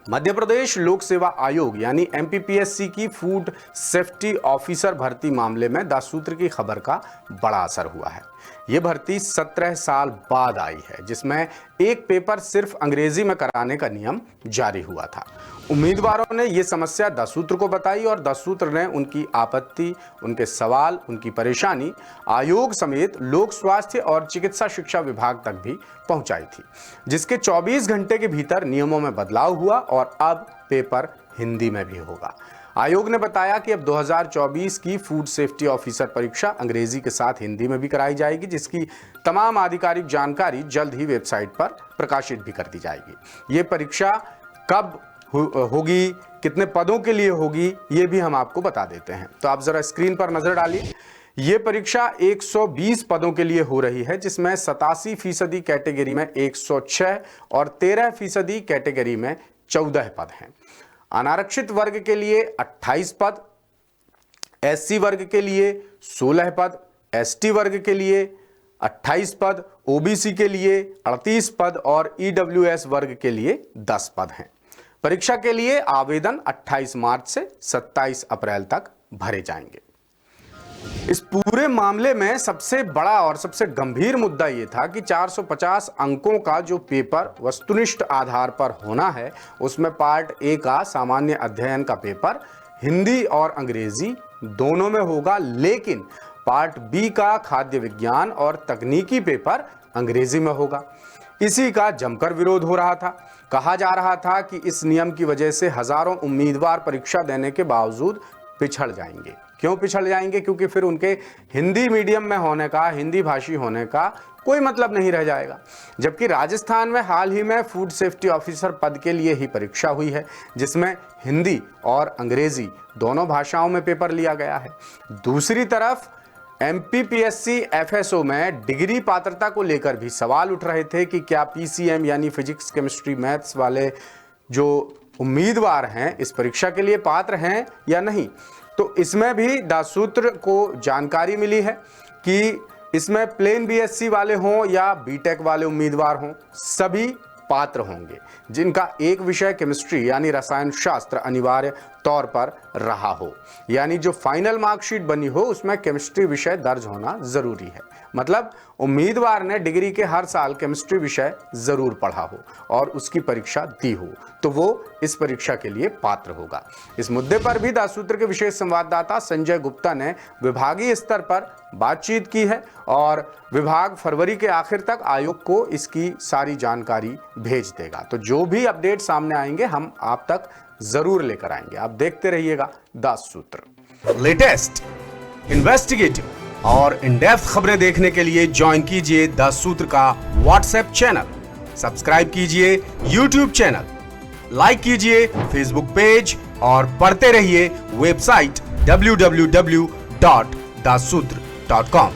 मध्य प्रदेश लोक सेवा आयोग यानी एमपीपीएससी की फूड सेफ्टी ऑफिसर भर्ती मामले में द सूत्र की खबर का बड़ा असर हुआ है। ये भर्ती 17 साल बाद आई है, जिसमें एक पेपर सिर्फ अंग्रेजी में कराने का नियम जारी हुआ था। उम्मीदवारों ने ये समस्या द सूत्र को बताई और द सूत्र ने उनकी आपत्ति, उनके सवाल, उनकी परेशानी आयोग समेत लोक स्वास्थ्य और चिकित्सा शिक्षा विभाग तक भी पहुंचाई थी, जिसके 24 घंटे के भीतर नियमों में बदलाव हुआ और अब पेपर हिंदी में भी होगा। आयोग ने बताया कि अब 2024 की फूड सेफ्टी ऑफिसर परीक्षा अंग्रेजी के साथ हिंदी में भी कराई जाएगी, जिसकी तमाम आधिकारिक जानकारी जल्द ही वेबसाइट पर प्रकाशित भी कर दी जाएगी। ये परीक्षा कब होगी, कितने पदों के लिए होगी, ये भी हम आपको बता देते हैं। तो आप जरा स्क्रीन पर नजर डालिए। ये परीक्षा 120 पदों के लिए हो रही है, जिसमें 87% कैटेगरी में 106 और 13% कैटेगरी में 14 पद हैं। अनारक्षित वर्ग के लिए 28 पद, एससी वर्ग के लिए 16 पद, एसटी वर्ग के लिए 28 पद, ओबीसी के लिए 38 पद और ईडब्ल्यूएस वर्ग के लिए 10 पद हैं। परीक्षा के लिए आवेदन 28 मार्च से 27 अप्रैल तक भरे जाएंगे। इस पूरे मामले में सबसे बड़ा और सबसे गंभीर मुद्दा यह था कि 450 अंकों का जो पेपर वस्तुनिष्ठ आधार पर होना है, उसमें पार्ट ए का सामान्य अध्ययन का पेपर हिंदी और अंग्रेजी दोनों में होगा, लेकिन पार्ट बी का खाद्य विज्ञान और तकनीकी पेपर अंग्रेजी में होगा। इसी का जमकर विरोध हो रहा था। कहा जा रहा था कि इस नियम की वजह से हजारों उम्मीदवार परीक्षा देने के बावजूद पिछड़ जाएंगे। क्यों पिछड़ जाएंगे? क्योंकि फिर उनके हिंदी मीडियम में होने का, हिंदी भाषी होने का कोई मतलब नहीं रह जाएगा। जबकि राजस्थान में हाल ही में फूड सेफ्टी ऑफिसर पद के लिए ही परीक्षा हुई है, जिसमें हिंदी और अंग्रेजी दोनों भाषाओं में पेपर लिया गया है। दूसरी तरफ एमपीपीएससी एफएसओ में डिग्री पात्रता को लेकर भी सवाल उठ रहे थे कि क्या पीसीएम यानी फिजिक्स, केमिस्ट्री, मैथ्स वाले जो उम्मीदवार हैं इस परीक्षा के लिए पात्र हैं या नहीं। तो इसमें भी द सूत्र को जानकारी मिली है कि इसमें प्लेन बीएससी वाले हों या बीटेक वाले उम्मीदवार हों, सभी पात्र होंगे जिनका एक विषय केमिस्ट्री यानी रसायन शास्त्र अनिवार्य तौर पर रहा हो, यानी जो फाइनल मार्कशीट बनी हो उसमें केमिस्ट्री विषय दर्ज होना जरूरी है। मतलब उम्मीदवार ने डिग्री के हर साल केमिस्ट्री विषय जरूर पढ़ा हो और उसकी परीक्षा दी हो, तो वो इस परीक्षा के लिए पात्र होगा। इस मुद्दे पर भी द सूत्र के विशेष संवाददाता संजय गुप्ता ने विभागीय स्तर पर बातचीत की है और विभाग फरवरी के आखिर तक आयोग को इसकी सारी जानकारी भेज देगा। तो जो भी अपडेट सामने आएंगे हम आप तक जरूर लेकर आएंगे। आप देखते रहिएगा द सूत्र। लेटेस्ट, इन्वेस्टिगेटिव और इन डेप्थ खबरें देखने के लिए ज्वाइन कीजिए द सूत्र का व्हाट्सएप चैनल, सब्सक्राइब कीजिए यूट्यूब चैनल, लाइक कीजिए फेसबुक पेज और पढ़ते रहिए वेबसाइट www.daसूत्र.com।